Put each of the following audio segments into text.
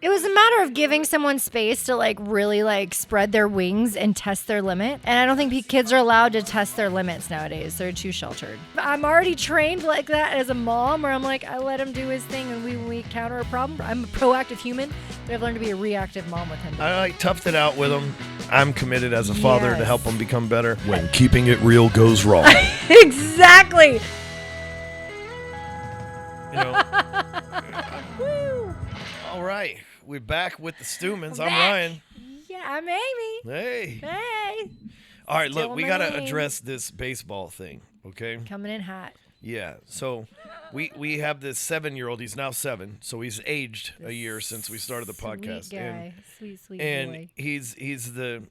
It was a matter of giving someone space to like really like spread their wings and test their limit. And I don't think kids are allowed to test their limits nowadays. They're too sheltered. I'm already trained like that as a mom where I'm like, I let him do his thing and we counter a problem. I'm a proactive human, but I've learned to be a reactive mom with him. I like toughed it out with him. I'm committed as a father to help him become better when keeping it real goes wrong. Exactly. You know. Woo. All right. We're back with the Stewmans. I'm Back. Ryan. Yeah, I'm Amy. Hey. Hey. All right, look, Still we my got to name. address this baseball thing, okay? Coming in hot. Yeah. So we have this 7-year-old. He's now 7, so he's aged a year since we started the podcast. Sweet guy. Sweet And boy. he's the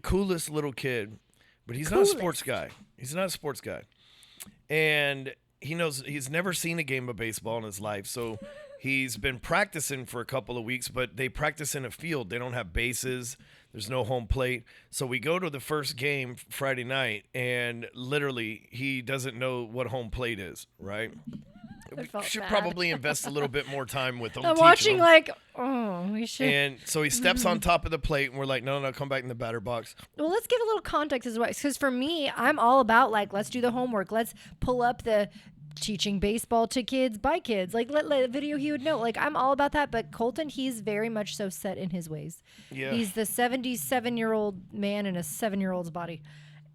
coolest little kid, but he's not a sports guy. He's not a sports guy. And he's never seen a game of baseball in his life, so he's been practicing for a couple of weeks, but they practice in a field. They don't have bases. There's no home plate. So we go to the first game Friday night, and literally he doesn't know what home plate is, right? We should probably invest a little bit more time with him. I'm watching we should. And so he steps on top of the plate, and we're like, no, come back in the batter box. Well, let's give a little context as well. Because for me, I'm all about, like, let's do the homework. Let's pull up the teaching baseball to kids by kids. Like, let video he would know. Like, I'm all about that. But Colton, he's very much so set in his ways. Yeah. He's the 77-year-old man in a 7-year-old's body.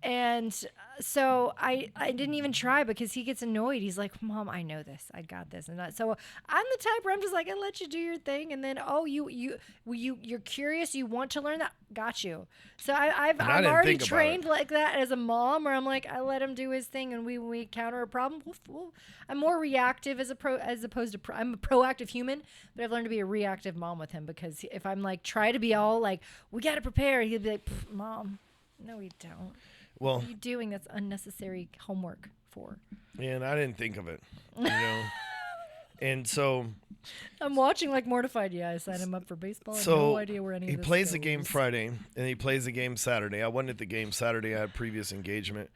And so I didn't even try because he gets annoyed. He's like, Mom, I know this. I got this. And so I'm the type where I'm just like, I let you do your thing. And then, you're curious. You want to learn that. Got you. So I'm already trained like that as a mom where I'm like, I let him do his thing and we counter a problem. I'm more reactive as opposed to I'm a proactive human, but I've learned to be a reactive mom with him because if I'm like, try to be all like, we got to prepare. He'll be like, Mom, no, we don't. Well, what are you doing that's unnecessary homework for? And I didn't think of it, And so I'm watching like mortified. Yeah, I signed him up for baseball. I have no idea where any of this he plays goes. the game Friday, and he plays the game Saturday. I wasn't at the game Saturday. I had previous engagement.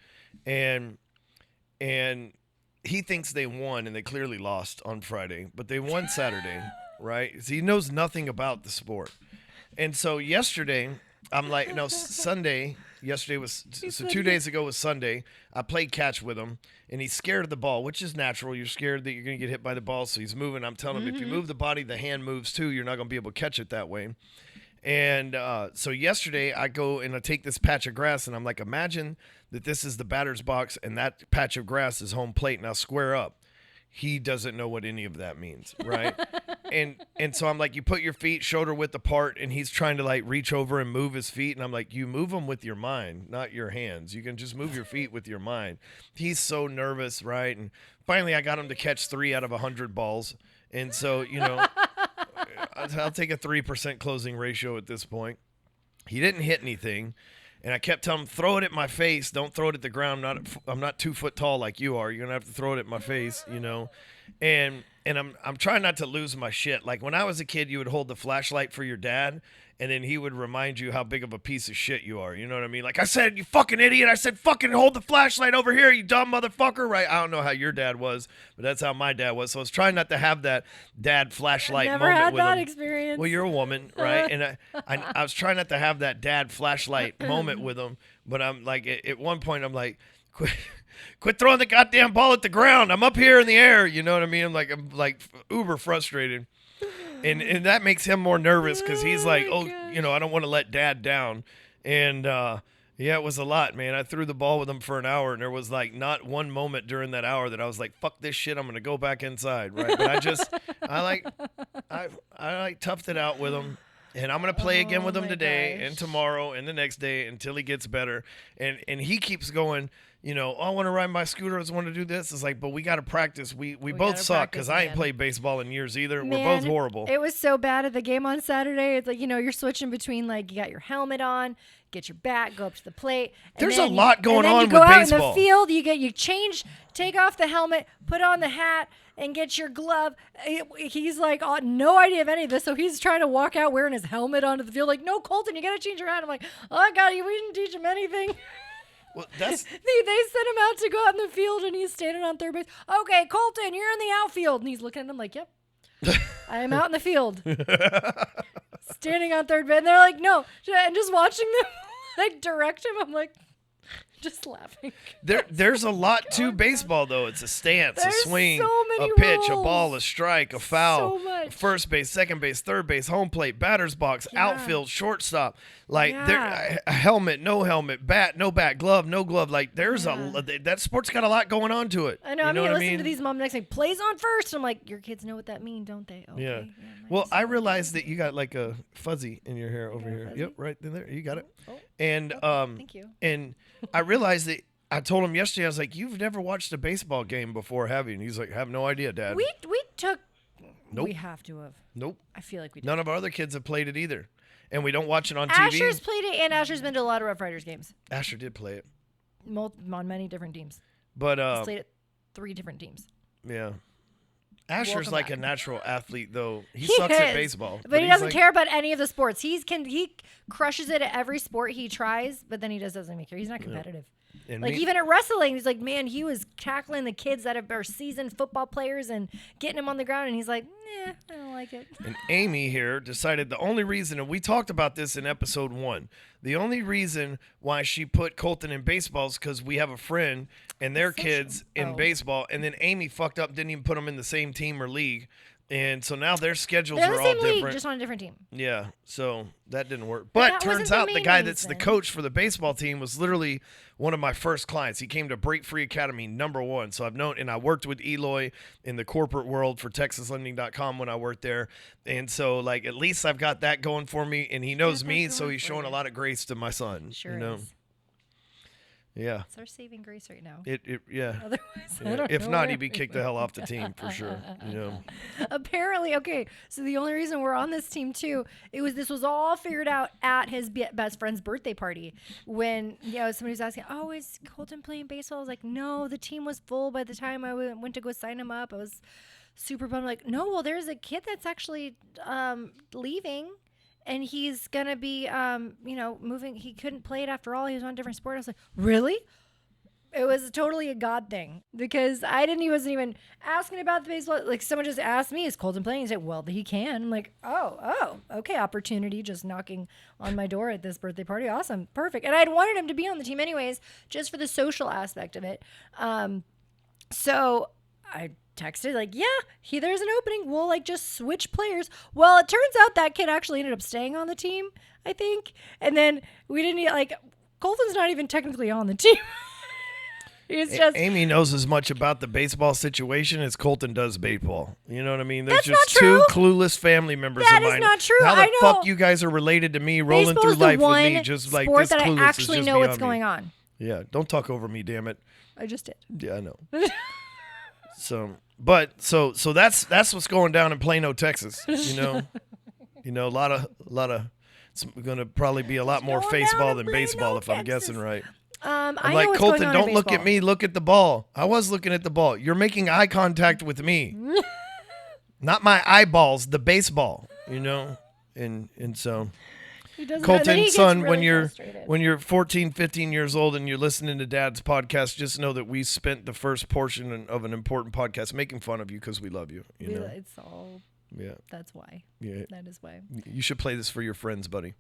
And he thinks they won, and they clearly lost on Friday. But they won Saturday, right? So he knows nothing about the sport. And so yesterday, I'm like, no, Sunday. Yesterday was, so 2 days ago was Sunday. I played catch with him, and he's scared of the ball, which is natural. You're scared that you're going to get hit by the ball, so he's moving. I'm telling him, if you move the body, the hand moves too. You're not going to be able to catch it that way. And so yesterday, I go and I take this patch of grass, and I'm like, imagine that this is the batter's box, and that patch of grass is home plate. Now square up. He doesn't know what any of that means, right? and so I'm like, you put your feet shoulder width apart, and he's trying to like reach over and move his feet, and I'm like, you move them with your mind, not your hands. You can just move your feet with your mind. He's so nervous, right? And finally, I got him to catch 3 out of 100 balls, and so I'll take a 3% closing ratio at this point. He didn't hit anything. And I kept telling him, throw it at my face. Don't throw it at the ground. I'm not 2 foot tall like you are. You're going to have to throw it at my face, And I'm trying not to lose my shit. Like when I was a kid, you would hold the flashlight for your dad, and then he would remind you how big of a piece of shit you are. You know what I mean? Like I said, you fucking idiot. I said, fucking hold the flashlight over here, you dumb motherfucker. Right? I don't know how your dad was, but that's how my dad was. So I was trying not to have that dad flashlight moment with him. Never had that experience. Well, you're a woman, right? And I was trying not to have that dad flashlight moment with him, but I'm like, at one point, I'm like, quit throwing the goddamn ball at the ground. I'm up here in the air. You know what I mean? I'm like uber frustrated. And that makes him more nervous because he's like, I don't want to let dad down. And, it was a lot, man. I threw the ball with him for an hour, and there was like not one moment during that hour that I was like, fuck this shit. I'm going to go back inside. Right. But I toughed it out with him. And I'm going to play again with him today and tomorrow and the next day until he gets better. And he keeps going, I want to ride my scooter. I just want to do this. It's like, but we got to practice. We both suck because I ain't played baseball in years either. Man, we're both horrible. It was so bad at the game on Saturday. It's like, you're switching between like you got your helmet on, get your bat, go up to the plate. There's a lot going on with baseball. You go out baseball. in the field, you change, take off the helmet, put on the hat, and get your glove. He's like, no idea of any of this. So he's trying to walk out wearing his helmet onto the field. Like, no, Colton, you got to change your hat. I'm like, oh, God, we didn't teach him anything. Well, that's they sent him out to go out in the field, and he's standing on third base. Okay, Colton, you're in the outfield. And he's looking at him like, yep. I am out in the field, standing on third base. And they're like, no. And just watching them like direct him, I'm like, just laughing. There's a lot to baseball, though. It's a stance, There's a swing, so many a pitch, a rules. ball, a strike, a foul, So much. first base, second base, third base, home plate, batter's box, Yeah. outfield, shortstop. Like Yeah. a helmet, no helmet, bat, no bat, glove, no glove. Like there's that sport's got a lot going on to it. I know. You I know mean, what listen to these mom next thing. Plays on first. I'm like, your kids know what that means, don't they? Okay. Yeah. nice. Well, I realized that you got like a fuzzy in your hair over here. fuzzy? Yep, right in there. You got it. Oh, And thank you. and I realized that I told him yesterday. I was like, "You've never watched a baseball game before, have you?" And he's like, "I have no idea, Dad." We took. Nope. We have to have. Nope. I feel like we did. None of our other kids have played it either, and we don't watch it on Asher's TV. played it, and Asher's been to a lot of Rough Riders games. Asher did play it, On many different teams. but He's played at 3 different teams. yeah. Asher's Welcome like back. a natural athlete, though. He He sucks at is, baseball, But he he's doesn't like- care about any of the sports. He crushes it at every sport he tries, but then he just doesn't care. He's not competitive. and Like me- even at wrestling, he's like, man, he was tackling the kids that are seasoned football players and getting them on the ground, and he's like, I don't like it. And Amy here decided the only reason, and we talked about this in episode 1, the only reason why she put Colton in baseball is because we have a friend and their kids in Oh. baseball, and then Amy fucked up, didn't even put them in the same team or league. And so now their schedules They're are the all same league, different. just on a different team. Yeah, so that didn't work. But But that wasn't turns the out the main guy that's the reason. coach for the baseball team was literally one of my first clients. He came to Break Free Academy #1. So I've known, and I worked with Eloy in the corporate world for TexasLending.com when I worked there. And so, like, at least I've got that going for me, and he knows got that me, so going he's for showing a you. lot of grace to my son. Sure you know? is. Yeah. It's our saving grace right now. Yeah. Otherwise, I Yeah. don't If know not, where he'd be we kicked would the hell off the team for sure. You know. Apparently, okay. So the only reason we're on this team too, this was all figured out at his best friend's birthday party. When somebody was asking, "Oh, is Colton playing baseball?" I was like, "No, the team was full by the time I went to go sign him up." I was super bummed. Like, no, well, there's a kid that's actually leaving. And he's gonna be, moving. He couldn't play it after all. He was on a different sport. I was like, really? It was totally a God thing because he wasn't even asking about the baseball. Like someone just asked me, "Is Colton playing?" He said, "Well, he can." I'm like, "Oh, okay." Opportunity just knocking on my door at this birthday party. Awesome, perfect. And I'd wanted him to be on the team anyways, just for the social aspect of it. So I texted like, "Yeah, there's an opening. We'll like just switch players." Well, it turns out that kid actually ended up staying on the team, I think. And then we didn't Colton's not even technically on the team. He's just Amy knows as much about the baseball situation as Colton does baseball. You know what I mean? There's That's just not true. two clueless family members That of is mine. not true. How the I know. fuck you guys are related to me, rolling baseball's through the life one with me, just like sport this that I clueless is actually just know what's beyond me. going on. Yeah, don't talk over me, damn it. I just did. Yeah, I know. So that's what's going down in Plano, Texas. You know, a lot of. It's going to probably be a lot more going down baseball in than Plano, baseball if I'm Texas. guessing right. I I'm know like, what's Colton, going on in don't look at baseball. me. Look at the ball. I was looking at the ball. You're making eye contact with me. Not my eyeballs, the baseball, And so, He doesn't- and then he Colton, gets son, really frustrated. when you're 14, 15 years old and you're listening to Dad's podcast, just know that we spent the first portion of an important podcast making fun of you because we love you. You know? It's all. Yeah. That's why. Yeah. That is why. You should play this for your friends, buddy.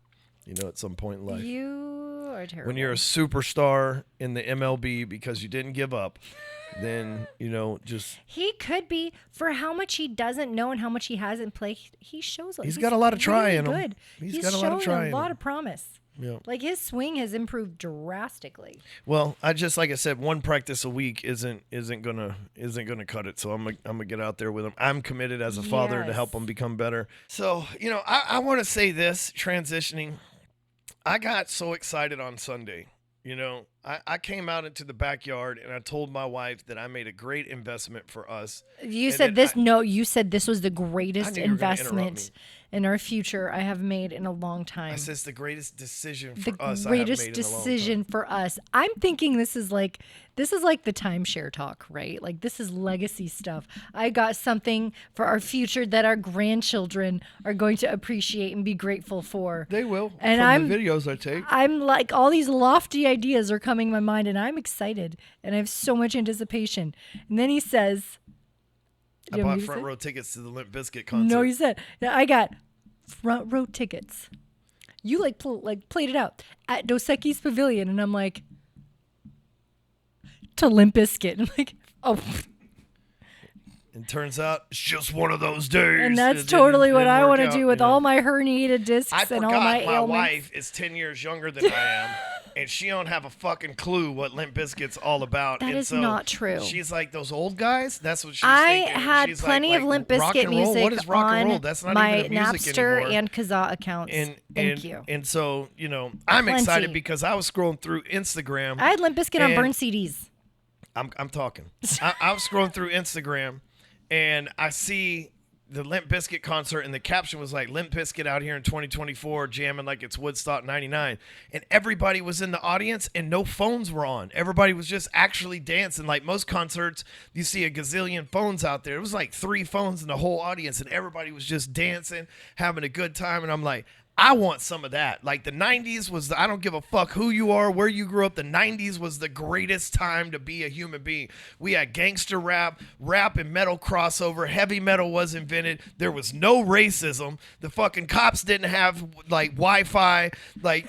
At some point in life. You are terrible. When you're a superstar in the MLB because you didn't give up, then, just... He could be, for how much he doesn't know and how much he hasn't played, he shows He's got a lot of try really in him. good. He's got a lot of showing try a in lot him. of promise. Yeah. Like his swing has improved drastically. Well, like I said, one practice a week isn't gonna cut it. So I'm gonna get out there with him. I'm committed as a father to Yes. help him become better. So I want to say this transitioning. I got so excited on Sunday. I came out into the backyard and I told my wife that I made a great investment for us. You And said then this. No, you said this was the greatest knew you were gonna interrupt investment in our future I have made in a long time. I said it's the greatest decision for The us. greatest I have made in a long decision time. for us. I'm thinking this is like the timeshare talk, right? Like this is legacy stuff. I got something for our future that our grandchildren are going to appreciate and be grateful for. They will. And from the videos I take. I'm like, all these lofty ideas are coming to my mind, and I'm excited, and I have so much anticipation. And then he says, I You know what bought you front said? row tickets to the Limp Bizkit concert. No, you said. Yeah, I got front row tickets. You played it out at Dos Equis Pavilion, and I'm like, to Limp Bizkit. I'm like, oh. And turns out it's just one of those days. And that's It totally what didn't I work want to out, do with you know? all my herniated discs I and forgot all my my ailments. wife is 10 years younger than I am, and she don't have a fucking clue what Limp Bizkit's all about. That and is so not true. She's like, those old guys? That's what she's I thinking. And had she's plenty like, of Limp rock Bizkit and roll? music What is rock and roll? on That's not my even a music Napster anymore. and Kazaa accounts. Thank you. And so, I'm excited Plenty. because I was scrolling through Instagram. I had Limp Bizkit on and- burned CDs. I'm talking. I was scrolling through Instagram, and I see the Limp Bizkit concert, and the caption was like, Limp Bizkit out here in 2024 jamming like it's Woodstock 99. And everybody was in the audience, and no phones were on. Everybody was just actually dancing. Like most concerts, you see a gazillion phones out there. It was like 3 phones in the whole audience, and everybody was just dancing, having a good time. And I'm like, I want some of that. Like the 90s was, I don't give a fuck who you are, where you grew up. The 90s was the greatest time to be a human being. We had gangster rap and metal crossover. Heavy metal was invented. There was no racism. The fucking cops didn't have like Wi-Fi. Like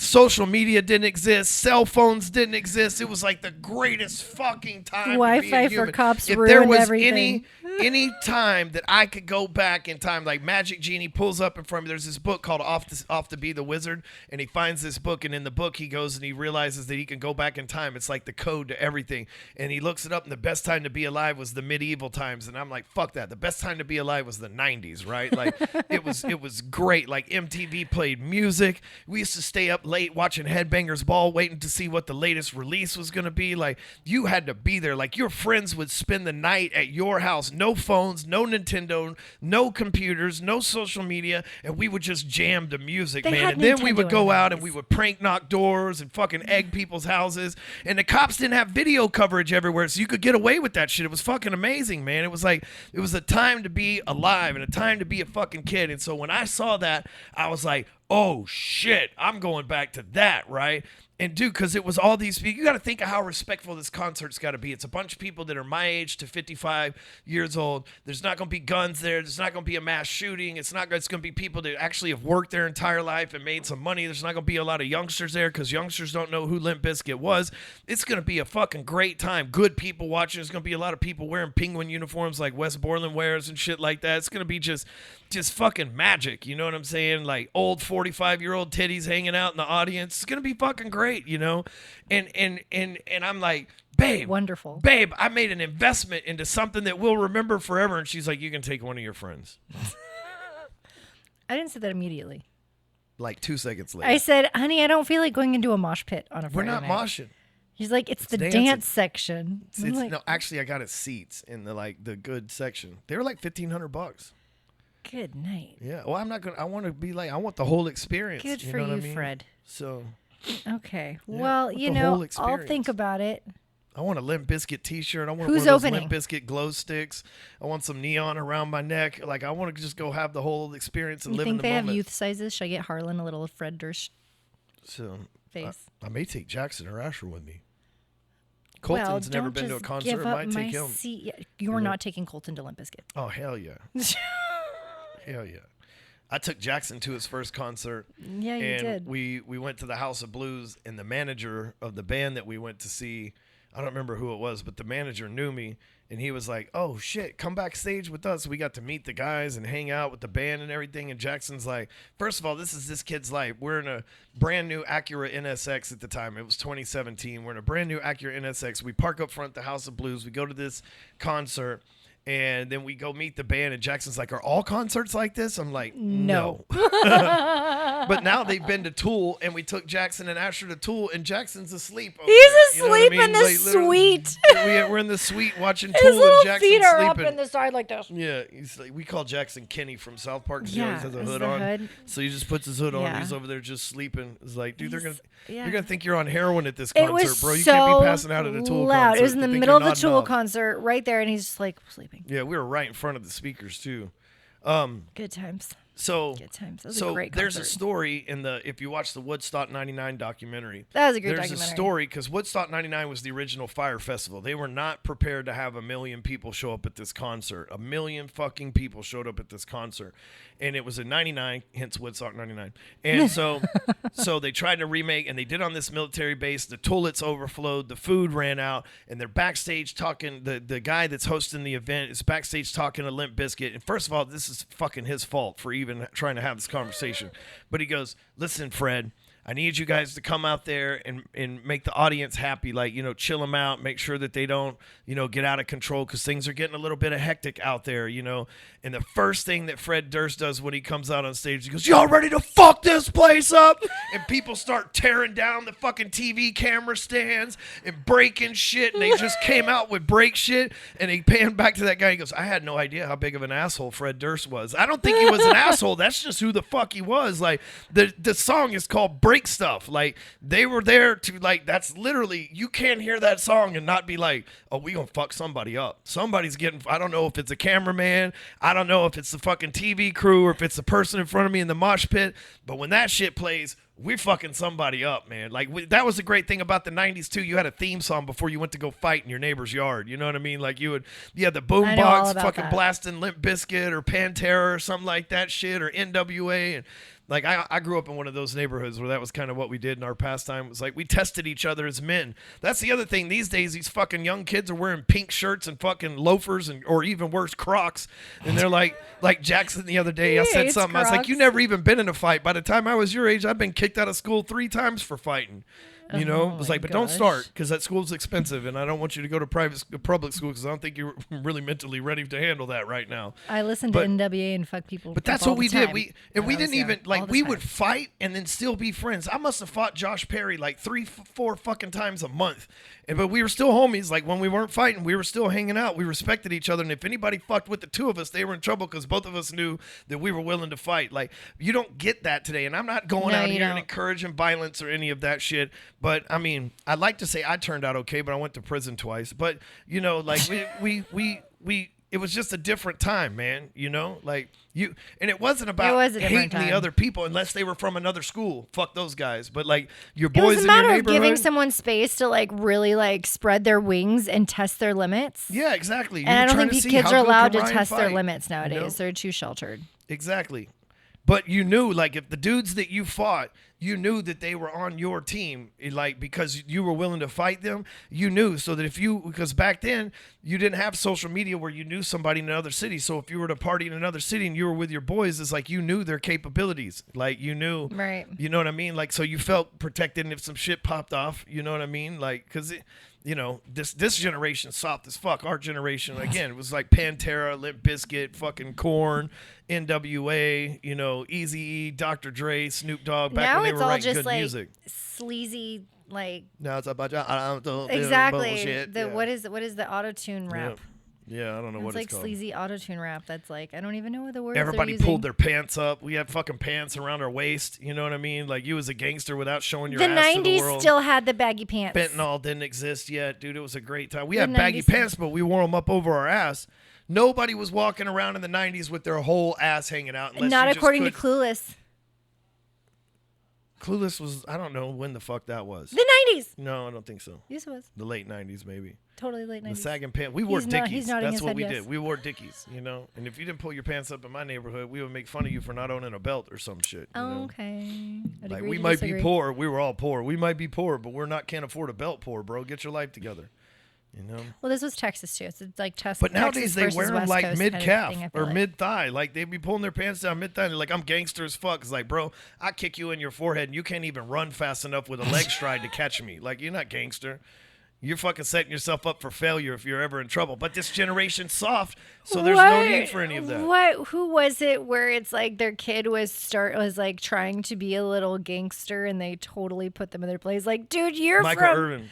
social media didn't exist. Cell phones didn't exist. It was like the greatest fucking time to be a Wi-Fi for human. cops If there ruined was everything. any time that I could go back in time, like Magic Genie pulls up in front of me. There's this book called Off to Be the Wizard, and he finds this book, and in the book he goes and he realizes that he can go back in time. It's like the code to everything, and he looks it up, and the best time to be alive was the medieval times. And I'm like, fuck that. The best time to be alive was the 90s, right? Like it was great. Like MTV played music. We used to stay up late watching Headbangers Ball, waiting to see what the latest release was going to be. Like you had to be there. Like your friends would spend the night at your house. No phones, no Nintendo, no computers, no social media, and we would just jam to music, They man. had And then we Nintendo would in go the out and 90s. we would prank knock doors and fucking egg people's houses. And the cops didn't have video coverage everywhere, so you could get away with that shit. It was fucking amazing, man. It was like, it was a time to be alive and a time to be a fucking kid. And so when I saw that, I was like, oh shit, I'm going back to that, right? And dude, because it was all these people, you got to think of how respectful this concert's got to be. It's a bunch of people that are my age to 55 years old. There's not going to be guns there. There's not going to be a mass shooting. It's going to be people that actually have worked their entire life and made some money. There's not going to be a lot of youngsters there because youngsters don't know who Limp Bizkit was. It's going to be a fucking great time. Good people watching. There's going to be a lot of people wearing penguin uniforms like Wes Borland wears and shit like that. It's going to be just fucking magic. You know what I'm saying? Like old 45-year-old titties hanging out in the audience. It's going to be fucking great. And I'm like, babe, Wonderful. babe, I made an investment into something that we'll remember forever. And she's like, you can take one of your friends. I didn't say that immediately. Like 2 seconds later. I said, honey, I don't feel like going into a mosh pit on a We're Friday not night. moshing. He's like, it's the dancing. dance section. I'm like, No, actually, I got it seats in the good section. They were like $1,500. good night. Yeah. Well, I'm not gonna. I want to be like. I want the whole experience. Good you for know you, what I mean? Fred. So Okay. Yeah, Well, with you the whole know, I'll experience. think about it. I want a Limp Bizkit T-shirt. I want Who's one of those opening? Limp Bizkit glow sticks. I want some neon around my neck. Like I want to just go have the whole experience and You live in think the they have moment. youth sizes? Should I get Harlan a little Fred Durst So face? I may take Jackson or Asher with me. Well, Colton's never don't been to a just concert. give I up might my take him. seat. Yeah, you're not taking Colton to Limp Bizkit. Oh hell yeah, hell yeah! I took Jackson to his first concert. Yeah, you And did. we went to the House of Blues, and the manager of the band that we went to see, I don't remember who it was, but the manager knew me, and he was like, oh shit, come backstage with us. We got to meet the guys and hang out with the band and everything. And Jackson's like, first of all, this is this kid's life. We're in a brand new Acura NSX at the time. It was 2017. We're in a brand new Acura NSX. We park up front the House of Blues. We go to this concert. And then we go meet the band, and Jackson's like, are all concerts like this? I'm like, no. But now they've been to Tool, and we took Jackson and Asher to Tool, and Jackson's asleep. Over He's there, you know what I asleep mean? in the Like, literally, suite. We're in the suite watching His Tool, and little Jackson's feet are sleeping. up in the side like this. Yeah, he's like, we call Jackson Kenny from South Park. 'Cause he Yeah, always has a is hood the on. hood. So he just puts his hood on. Yeah. He's over there just sleeping. It's like, dude, they're yeah. gonna think you're on heroin at this It concert, was bro. You so can't be passing out at a Tool loud. concert. It was in the They think middle of you're the nodding Tool off. concert right there, and he's just like sleeping. Yeah, we were right in front of the speakers too. Good times. So, Good times. That was a great there's a concert. story in the, if you watch the Woodstock 99 documentary, That was a great there's documentary. a story because Woodstock 99 was the original Fire Festival. They were not prepared to have 1 million people show up at this concert. 1 million fucking people showed up at this concert. And it was in 99, hence Woodstock 99. And so they tried to remake, and they did on this military base. The toilets overflowed, the food ran out, and they're backstage talking. The guy that's hosting the event is backstage talking to Limp Bizkit. And first of all, this is fucking his fault for even trying to have this conversation. But he goes, listen, Fred, I need you guys to come out there and make the audience happy. Like, you know, chill them out, make sure that they don't, you know, get out of control because things are getting a little bit of hectic out there, you know. And the first thing that Fred Durst does when he comes out on stage, he goes, y'all ready to fuck this place up? And people start tearing down the fucking TV camera stands and breaking shit. And they just came out with break shit. And he panned back to that guy. He goes, I had no idea how big of an asshole Fred Durst was. I don't think he was an asshole. That's just who the fuck he was. Like, the song is called Break Stuff. Like, they were there to, like, that's literally, you can't hear that song and not be like, oh, we gonna fuck somebody up. Somebody's getting, I don't know if it's a cameraman, I don't know if it's the fucking TV crew or if it's the person in front of me in the mosh pit, but when that shit plays, we're fucking somebody up, man. Like, that was the great thing about the 90s, too. You had a theme song before you went to go fight in your neighbor's yard. You know what I mean? Like, you had the boom I know all box about fucking that. blasting Limp Bizkit or Pantera or something like that shit, or NWA. And, like, I grew up in one of those neighborhoods where that was kind of what we did in our pastime. It was like we tested each other as men. That's the other thing. These days, these fucking young kids are wearing pink shirts and fucking loafers and, or even worse, Crocs. And they're like Jackson the other day, I He said hates something. I was like, Crocs. you never even been in a fight. By the time I was your age, I've been kicked out of school 3 times for fighting. You know, Oh it was my like, but don't gosh. start because that school's expensive, and I don't want you to go to public school because I don't think you're really mentally ready to handle that right now. I listened But- to NWA and fuck people. But that's all what we the did. time We when I was didn't young. even All like the we time. would fight and then still be friends. I must have fought Josh Perry like 4 fucking times a month, but we were still homies. Like when we weren't fighting, we were still hanging out. We respected each other, and if anybody fucked with the two of us, they were in trouble because both of us knew that we were willing to fight. Like you don't get that today, and I'm not going No, out you here and don't. encouraging violence or any of that shit. But I mean, I'd like to say I turned out okay, but I went to prison twice. But you know, like we it was just a different time, man. You know, like you, and it wasn't about was a different hating the time. other people unless they were from another school. Fuck those guys. But like your It boys was a in your matter of neighborhood. giving someone space to like really like spread their wings and test their limits. Yeah, exactly. You And I were don't trying think to these see kids how are good allowed can to Ryan test their fight, limits nowadays. you know? They're too sheltered. Exactly. But you knew, like, if the dudes that you fought, you knew that they were on your team, like, because you were willing to fight them. You knew, so that if you, because back then you didn't have social media where you knew somebody in another city. So if you were to party in another city and you were with your boys, it's like you knew their capabilities. Like you knew, Right. You know what I mean? Like, so you felt protected, and if some shit popped off, you know what I mean? Like, because you know, this generation soft as fuck. Our generation, again, it was like Pantera, Limp Bizkit, fucking Korn, NWA, you know, Eazy-E, Dr. Dre, Snoop Dogg, back Now when they it's were all writing just good like music. sleazy, like Now it's about exactly. bullshit. The Yeah. what is the auto tune rap? Yeah, I don't know It's what like it's called. sleazy auto tune rap. That's like I don't even know what the words. Everybody they're pulled using. their pants up. We had fucking pants around our waist. You know what I mean? Like you was a gangster without showing your The ass to the '90s world. still had the baggy pants. Fentanyl didn't exist yet, dude. It was a great time. We The had baggy 90s pants, but we wore them up over our ass. Nobody was walking around in the 90s with their whole ass hanging out. Unless Not you just according to could. Clueless. Clueless was, I don't know when the fuck that was. The '90s. No, I don't think so. Yes, it was The late 90s, maybe. totally late '90s. The sagging pants. We wore He's Dickies. nodding That's his what head we yes. did. We wore Dickies, you know? And if you didn't pull your pants up in my neighborhood, we would make fun of you for not owning a belt or some shit. You know? Okay. I'd Like, agree we to might disagree. be poor. We were all poor. We might be poor, but can't afford a belt poor, bro. Get your life together. You know? Well, this was Texas too. So it's like But nowadays Texas they versus wear them West like Coast mid kind of calf thing, I feel or like. mid thigh. Like they be pulling their pants down mid thigh. They're like, I'm gangster as fuck. It's like, bro, I kick you in your forehead and you can't even run fast enough with a leg stride to catch me. Like you're not gangster. You're fucking setting yourself up for failure if you're ever in trouble. But this generation's soft, so there's no need for any of that. What? Who was it where it's like their kid was like trying to be a little gangster and they totally put them in their place? Like, dude, you're Michael from. Irvin.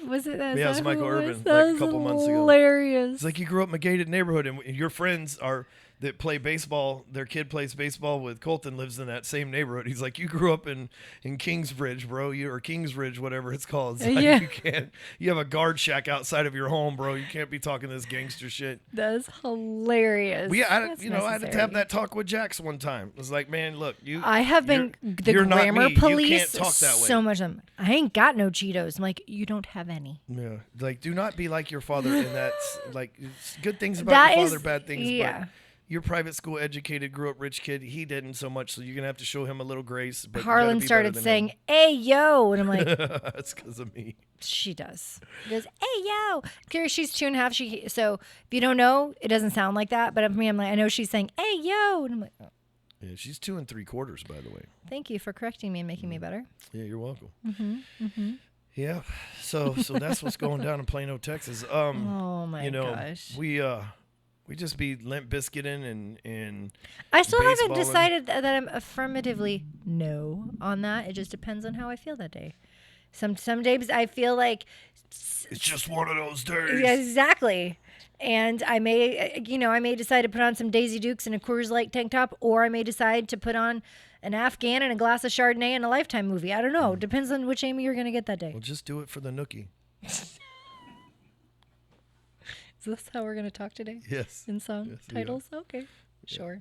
Was it that? Yeah, it was Michael Irvin, That like a was couple months ago. hilarious. It's like you grew up in a gated neighborhood and your friends are that play baseball. Their kid plays baseball with Colton, lives in that same neighborhood. He's like, you grew up in Kingsbridge, bro. Or Kingsridge, whatever it's called. It's like, Yeah. you have a guard shack outside of your home, bro. You can't be talking this gangster shit. That's hilarious. I had That's to have necessary. that talk with Jax one time. It was like, man, look, I have been the you're not grammar me. police You can't talk that way. so much. I ain't got no Cheetos. I'm like, you don't have any. Yeah, like do not be like your father, and that's like it's good things about That your is- father, bad things. yeah. But you're private school educated, grew up rich kid. He didn't so much, so you're gonna have to show him a little grace. But you gotta Harlan be started better than saying, "Hey yo," and I'm like, him. That's because of me. she does. She goes, "Hey yo." Clearly, she's 2.5. So if you don't know, it doesn't sound like that. But for me, I'm like, I know she's saying, "Hey yo," and I'm like, oh, Yeah, she's 2 3/4, by the way. thank you for correcting me and making me better. Yeah, you're welcome. Mm-hmm. Yeah, so that's what's going down in Plano, Texas. Oh my you know, gosh. we just be Limp Bizkitting and I still haven't baseballing. decided that I'm affirmatively no on that. It just depends on how I feel that day. Some days I feel like it's just one of those days. yeah, exactly. And I may decide to put on some Daisy Dukes and a Coors Light tank top, or I may decide to put on an Afghan and a glass of Chardonnay and a Lifetime movie. I don't know. Depends on which Amy you're going to get that day. Well, just do it for the nookie. Is this how we're going to talk today? Yes. In song Yes, we are. titles? Okay. Sure.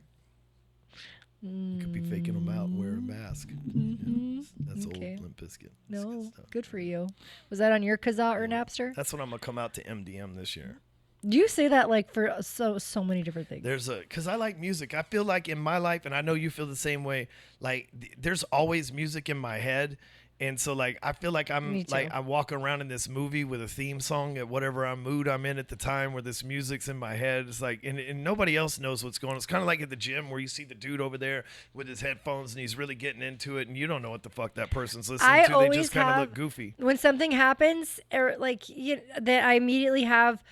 You could be faking them out and wearing a mask. Yes, that's Okay. old Limp Bizkit. That's good No. stuff. Good for you. Was that on your Kazaa or Napster? That's when I'm gonna come out to MDM this year. You say that like for so many different things. Because I like music. I feel like in my life, and I know you feel the same way. Like there's always music in my head, and so like I feel like Me I'm too. like I'm walking around in this movie with a theme song at whatever mood I'm in at the time, where this music's in my head. It's like and nobody else knows what's going on. It's kind of like at the gym where you see the dude over there with his headphones and he's really getting into it, and you don't know what the fuck that person's listening I to. They always just kind of have- look goofy. When something happens, or like that, I immediately have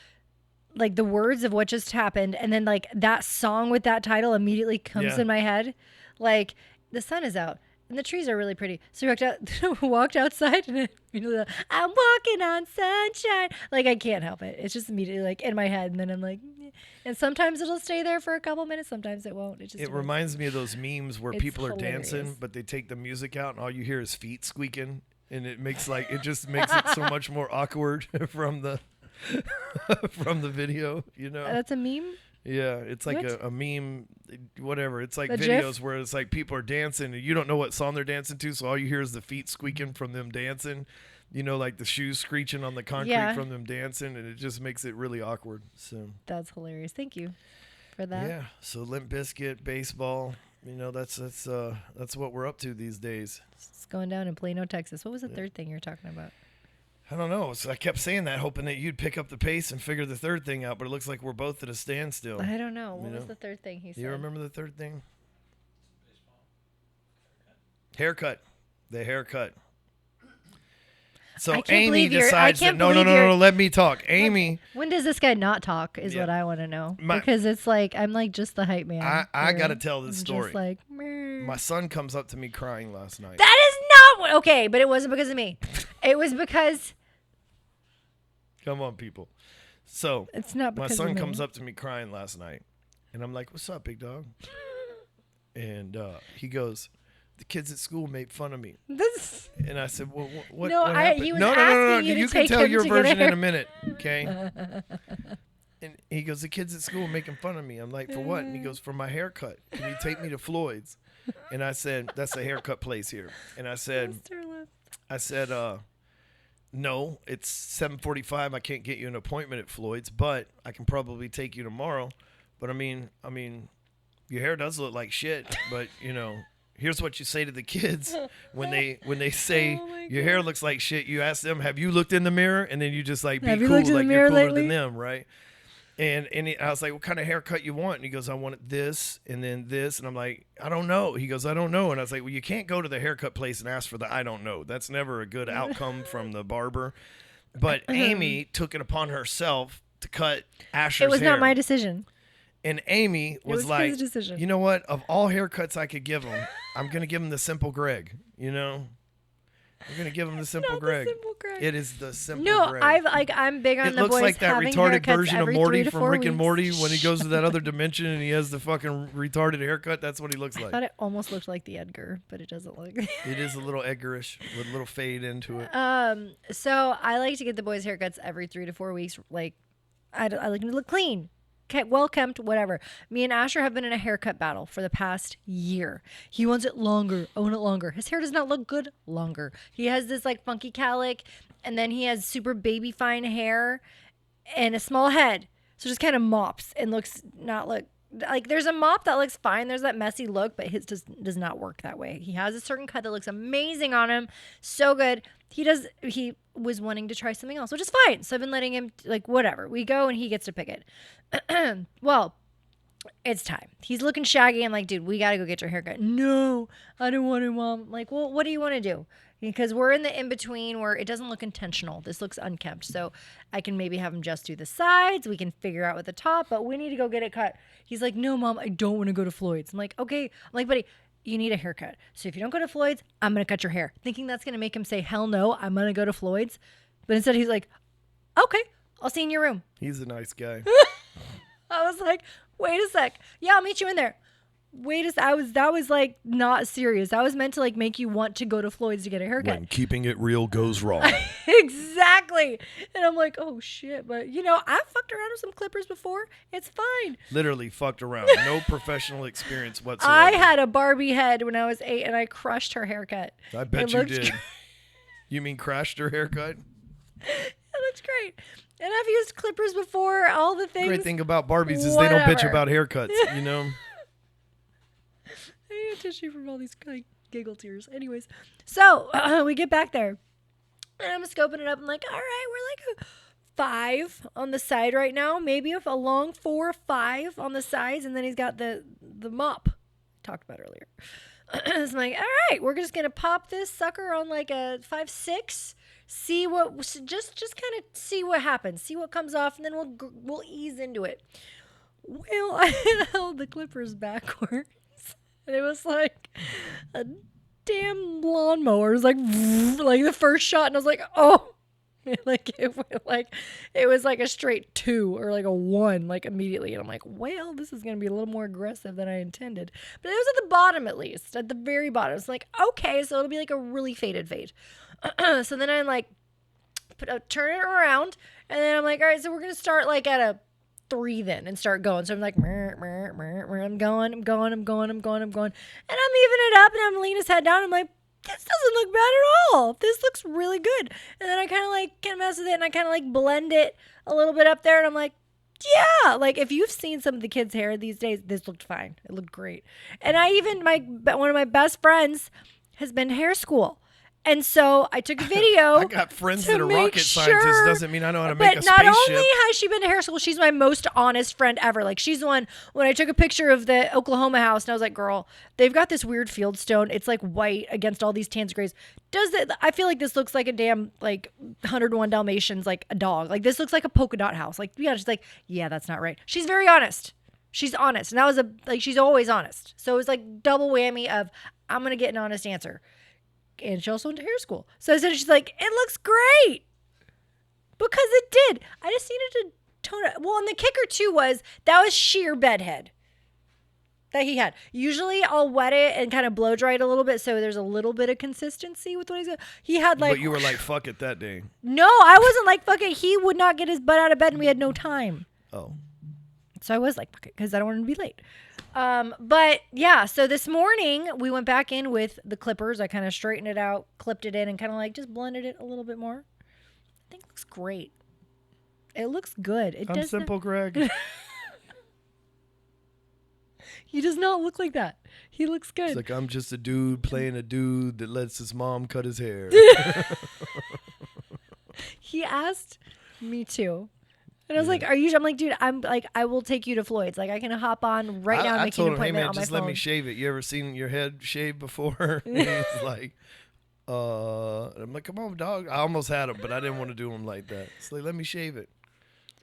like the words of what just happened, and then like that song with that title immediately comes Yeah. in my head. Like the sun is out and the trees are really pretty. So we walked outside, and I'm walking on sunshine. Like I can't help it. It's just immediately like in my head, and then I'm like, eh. And sometimes it'll stay there for a couple minutes. Sometimes it won't. It just It reminds me of those memes where It's people are dancing, hilarious. but they take the music out, and all you hear is feet squeaking, and it just makes it so much more awkward from the from the video. You know? That's a meme. Yeah, it's like What? a meme, whatever. It's like A videos GIF? where it's like people are dancing, and you don't know what song they're dancing to, so all you hear is the feet squeaking from them dancing. You know, like the shoes screeching on the concrete Yeah. from them dancing, and it just makes it really awkward. So. That's hilarious. Thank you for that. Yeah, so Limp Bizkit, baseball, that's what we're up to these days. It's going down in Plano, Texas. What was the third thing you were talking about? I don't know. So I kept saying that, hoping that you'd pick up the pace and figure the third thing out, but it looks like we're both at a standstill. I don't know. What You was know? the third thing he Do said? you remember the third thing? Haircut. The haircut. So I can't Amy believe you're- I decides that can't no, believe you're- let me talk. Amy, When does this guy not talk is Yeah. what I want to know. My- Because it's like, I'm like just the hype man. I here. gotta tell this I'm story. Just like, "Meh." my son comes up to me crying last night. That is not what, okay, but it wasn't because of me. It was because, Come on, people. So it's not my because son of me. comes up to me crying last night, and I'm like, "What's up, big dog?" And he goes, "The kids at school made fun of me." This, And I said, "Well, what No, what happened?" he was no. asking you to You can take tell him your to get version in hair- a minute, okay? And he goes, "The kids at school are making fun of me." I'm like, "For what?" And he goes, "For my haircut. Can you take me to Floyd's?" And I said, "That's a haircut place here." And I said, Mr. Left. "No, it's 7:45. I can't get you an appointment at Floyd's, but I can probably take you tomorrow. But I mean, your hair does look like shit, but here's what you say to the kids when they say Oh my your hair looks like shit. You ask them, "Have you looked in the mirror?" And then you just like be Have you cool, looked in the like mirror you're cooler lately? than them, right? And I was like, "What kind of haircut you want?" And he goes, "I want it this and then this." And I'm like, "I don't know." He goes, "I don't know." And I was like, "Well, you can't go to the haircut place and ask for the I don't know. That's never a good outcome from the barber." But Amy took it upon herself to cut Asher's It was hair. not my decision. And Amy was, was like, his decision. "You know what? Of all haircuts I could give him, I'm going to give him the simple Greg, We're gonna give him the Simple Not the Greg. Simple Greg. It is the Simple No, Greg. I'm big on It the looks boys like that having retarded haircuts version of every Morty 3 to from 4 Rick and weeks. Morty when he goes to that other dimension and he has the fucking retarded haircut. That's what he looks I like. thought it almost looked like the Edgar, but it doesn't look. It is a little Edgarish with a little fade into it. So I like to get the boys' haircuts every 3 to 4 weeks. Like, I like them to look clean, well kept, whatever. Me and Asher have been in a haircut battle for the past year. He wants it longer. I want it longer. His hair does not look good longer. He has this like funky cowlick, and then he has super baby fine hair and a small head. So just kind of mops and looks not look like there's a mop that looks fine. There's that messy look, but his does not work that way. He has a certain cut that looks amazing on him. So good. He was wanting to try something else, which is fine. So I've been letting him, like, whatever. We go and he gets to pick it. Well, it's time. He's looking shaggy. I'm like, dude, we got to go get your haircut. No, I don't want to, Mom. I'm like, well, what do you want to do? Because we're in the in-between where it doesn't look intentional. This looks unkempt. So I can maybe have him just do the sides. We can figure out with the top, but we need to go get it cut. He's like, no, Mom, I don't want to go to Floyd's. I'm like, okay. I'm like, buddy, you need a haircut. So if you don't go to Floyd's, I'm going to cut your hair. Thinking that's going to make him say, hell no, I'm going to go to Floyd's. But instead he's like, okay, I'll see you in your room. He's a nice guy. I was like, wait a sec. Yeah, I'll meet you in there. Wait a sec. That was like not serious. That was meant to like make you want to go to Floyd's to get a haircut. When keeping it real goes wrong. Exactly. And I'm like, oh shit. But you know, I've fucked around with some clippers before. It's fine. Literally fucked around. No professional experience whatsoever. I had a Barbie head when I was 8 and I crushed her haircut. I bet It you looked did. great. You mean crashed her haircut? It looks great. And I've used clippers before, all the things. Great thing about Barbies is they don't bitch Whatever. about haircuts, you know? I need a tissue from all these like giggle tears. Anyways, so we get back there, and I'm scoping it up. I'm like, all right, we're like a 5 on the side right now, maybe a long 4 or 5 on the sides, and then he's got the mop talked about earlier. So I'm like, all right, we're just gonna pop this sucker on like a 5-6. See what just kind of see what happens, see what comes off, and then we'll ease into it. Well, I held the clippers backwards. And it was like a damn lawnmower. It was like the first shot, and I was like, oh, it was like a straight 2 or like a 1, like immediately. And I'm like, well, this is gonna be a little more aggressive than I intended. But it was at the bottom, at least at the very bottom. It's like, okay, so it'll be like a really faded fade. So then I'm like, turn it around, and then I'm like, all right, so we're gonna start like at a 3 then and start going. So I'm like, I'm going. And I'm evening it up, and I'm leaning his head down. I'm like, this doesn't look bad at all. This looks really good. And then I kind of like can't mess with it, and I kind of like blend it a little bit up there, and I'm like, yeah, like if you've seen some of the kids' hair these days, this looked fine. It looked great. And I even one of my best friends has been to hair school. And so I took a video. I got friends to that are make rocket scientists. sure- Doesn't mean I know how to make a But not spaceship. only has she been to hair school, she's my most honest friend ever. Like, she's the one, when I took a picture of the Oklahoma house, and I was like, girl, they've got this weird field stone. It's like white against all these tans and grays. I feel like this looks like a damn, like, 101 Dalmatians, like a dog. Like, this looks like a polka dot house. Like, yeah, she's like, yeah, that's not right. She's very honest. She's honest. And that was she's always honest. So it was like double whammy of, I'm going to get an honest answer. And she also went to hair school. So I said, she's like, it looks great. Because it did. I just needed to tone it. Well, and the kicker too that was sheer bedhead that he had. Usually I'll wet it and kind of blow dry it a little bit so there's a little bit of consistency with what he's doing. He had like. But you were like, fuck it that day. No, I wasn't like, fuck it. He would not get his butt out of bed and we had no time. Oh. So I was like, fuck it, because I don't want to be late. But yeah, so this morning we went back in with the clippers. I kind of straightened it out, clipped it in, and kind of like just blended it a little bit more. I think it looks great. It looks good. I'm Simple Greg. He does not look like that. He looks good. It's like, I'm just a dude playing a dude that lets his mom cut his hair. He asked me to. And I was like, I'm like, dude, I'm like, I will take you to Floyd's. Like, I can hop on right now and make you an told him, hey appointment man, on my just phone. let me shave it. You ever seen your head shaved before? And he's like, I'm like, come on, dog. I almost had him, but I didn't want to do him like that. It's like, let me shave it.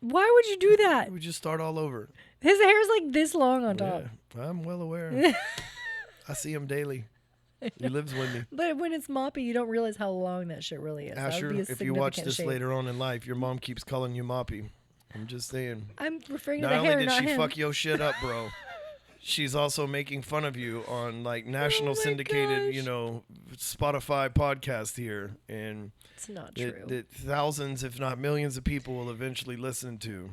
Why would you do that? We just start all over. His hair's like this long on top. Yeah, I'm well aware. I see him daily. He lives with me. But when it's moppy, you don't realize how long that shit really is. That Asher, would be a if you watch significant this shape. later on in life, your mom keeps calling you Moppy. I'm just saying. I'm referring to Not the only hair, did not she him. fuck your shit up, bro, she's also making fun of you on like national my syndicated, gosh. Spotify podcast here, and It's not true. that thousands, if not millions, of people will eventually listen to.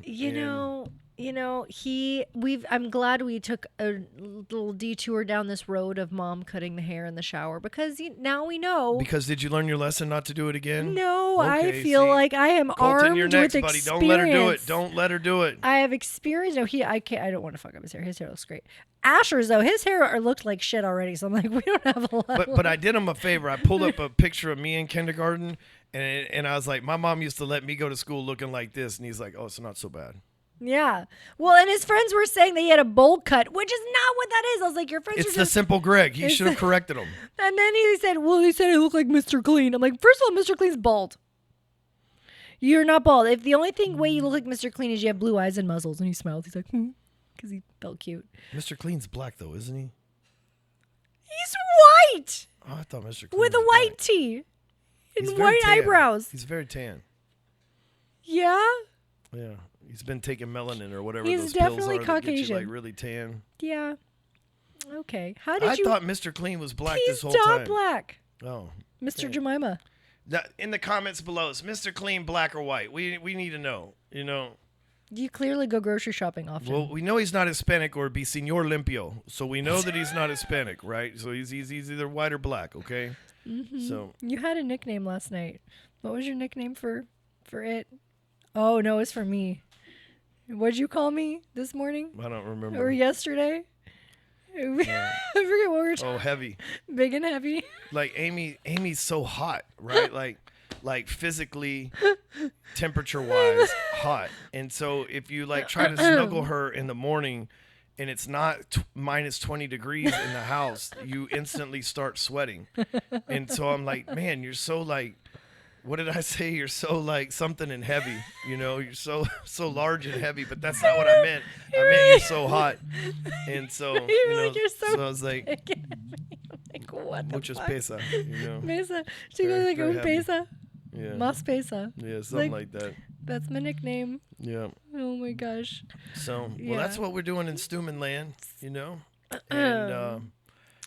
I'm glad we took a little detour down this road of mom cutting the hair in the shower because now we know. Because did you learn your lesson not to do it again? No, I Okay, feel see? like I am Colton, armed you're next, with buddy. experience. Don't let her do it. Don't let her do it. I have experience. No, I can't. I don't want to fuck up his hair. His hair looks great. Asher's though, his hair looked like shit already. So I'm like, we don't have a lot. But I did him a favor. I pulled up a picture of me in kindergarten, and I was like, my mom used to let me go to school looking like this, and he's like, oh, it's not so bad. Yeah. Well, and his friends were saying that he had a bowl cut, which is not what that is. I was like, your friends It's are the just... simple Greg. He should have corrected him. And then he said, well, he said I look like Mr. Clean. I'm like, first of all, Mr. Clean's bald. You're not bald. If the only way you look like Mr. Clean is you have blue eyes and muzzles, and he smiled. He's like, because he felt cute. Mr. Clean's black, though, isn't he? He's white Oh, I thought Mr. Clean with a was white black. tee He's and very white tan. eyebrows. He's very tan. Yeah. Yeah. He's been taking melanin or whatever He's those pills definitely are that get you, Caucasian. like, really tan. Yeah. Okay. How did I you... thought Mr. Clean was black He's this whole not time. black. Oh. Mr. Okay. Jemima. In the comments below, is Mr. Clean black or white? We need to know, You clearly go grocery shopping often. Well, we know he's not Hispanic or be Señor Limpio. So we know that he's not Hispanic, right? So he's either white or black, okay? Mm-hmm. So You had a nickname last night. What was your nickname for it? Oh, no, it's for me. What'd you call me this morning? I don't remember. Or yesterday? I forget what we were talking Oh, heavy. Big and heavy. Like Amy's so hot, right? Like physically, temperature-wise, hot. And so if you like try to snuggle her in the morning and it's not minus 20 degrees in the house, you instantly start sweating. And so I'm like, man, you're so like, what did I say? You're so like something and heavy, You're so large and heavy, but that's not what I meant. I meant you're so hot, and so You're so I was like, like what the muchos fuck? pesa, Pesa. She Very, goes like, very un heavy. pesa. Yeah, Mas pesa. yeah, something like that. That's my nickname. Yeah. Oh my gosh. So Yeah. that's what we're doing in Stewman land, And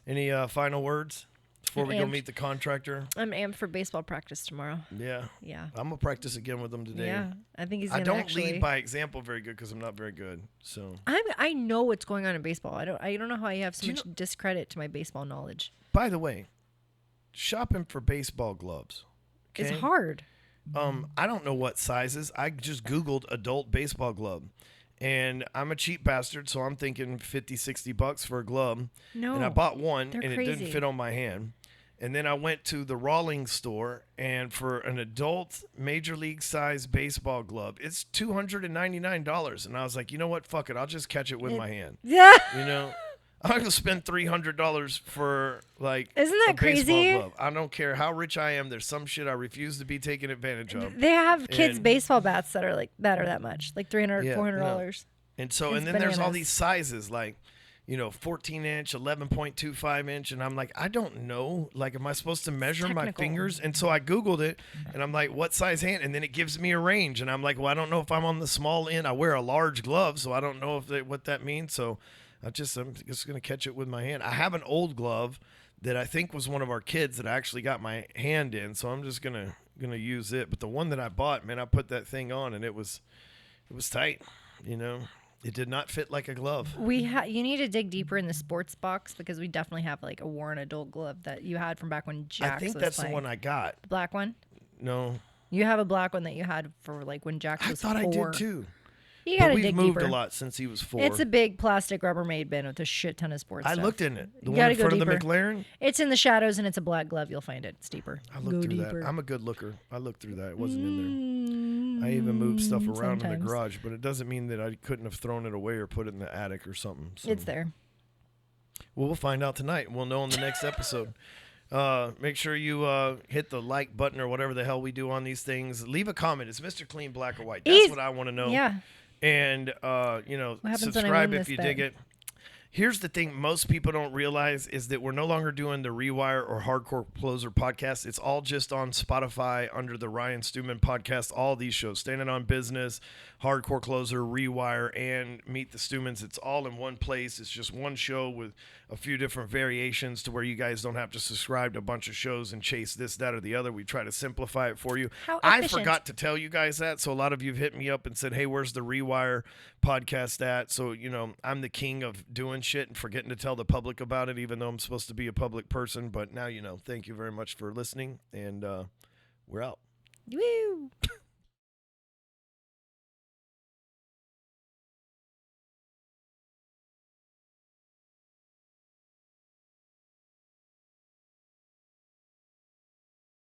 any final words before we go Amped. meet the contractor? I'm amped for baseball practice tomorrow. Yeah. Yeah. I'm gonna practice again with them today. Yeah. I think he's I gonna don't actually... lead by example very good because I'm not very good. So I know what's going on in baseball. I don't know how you have so Do you much discredit to my baseball knowledge. by the way, shopping for baseball gloves. It's okay? hard. I don't know what sizes. I just Googled adult baseball glove. And I'm a cheap bastard, so I'm thinking $50-$60 for a glove. No. And I bought one, they're and it crazy. didn't fit on my hand. And then I went to the Rawlings store, and for an adult major league size baseball glove, it's $299. And I was like, you know what? Fuck it. I'll just catch it with my hand. Yeah. I'm going to spend $300 for, like, Isn't that a baseball crazy? glove. I don't care how rich I am. There's some shit I refuse to be taken advantage of. They have kids And- baseball bats that are that much, like $300, Yeah, $400. And so, It's and then there's all bananas. these sizes, like, 14-inch, 11.25-inch. And I'm like, I don't know. Like, am I supposed to measure my technical. fingers? And so I Googled it, and I'm like, what size hand? And then it gives me a range. And I'm like, well, I don't know if I'm on the small end. I wear a large glove, so I don't know what that means. So I'm just going to catch it with my hand. I have an old glove that I think was one of our kids that I actually got my hand in. So I'm just going to use it. But the one that I bought, man, I put that thing on, and it was tight, It did not fit like a glove. You need to dig deeper in the sports box because we definitely have like a worn adult glove that you had from back when Jax I think was that's playing. the one I got. The black one? No, You have a black one that you had for like when Jax I was thought 4. I did too. You But gotta we've dig moved deeper. a lot since he was 4. It's a big plastic Rubbermaid bin with a shit ton of sports I stuff. looked in it. The You one gotta in go front of the deeper. McLaren. It's in the shadows and it's a black glove. You'll find it. It's deeper. I looked Go through deeper. that. I'm a good looker. I looked through that. It wasn't in there. I even moved stuff around in Sometimes. the garage, but it doesn't mean that I couldn't have thrown it away or put it in the attic or something. So. It's there. Well, we'll find out tonight. We'll know in the next episode. Make sure you hit the like button or whatever the hell we do on these things. Leave a comment. Is Mr. Clean black or white? That's what I want to know. Yeah. And happens when I subscribe win if this you bet? dig it. Here's the thing most people don't realize is that we're no longer doing the Rewire or Hardcore Closer podcast. It's all just on Spotify under the Ryan Stewman podcast. All these shows, Standing on Business, Hardcore Closer, Rewire, and Meet the Stewmans. It's all in one place. It's just one show with a few different variations to where you guys don't have to subscribe to a bunch of shows and chase this, that, or the other. We try to simplify it for you. How I efficient. forgot to tell you guys that, so a lot of you have hit me up and said, hey, where's the Rewire podcast at? So, I'm the king of doing shit and forgetting to tell the public about it, even though I'm supposed to be a public person. But now you know. Thank you very much for listening, and we're out. Woo!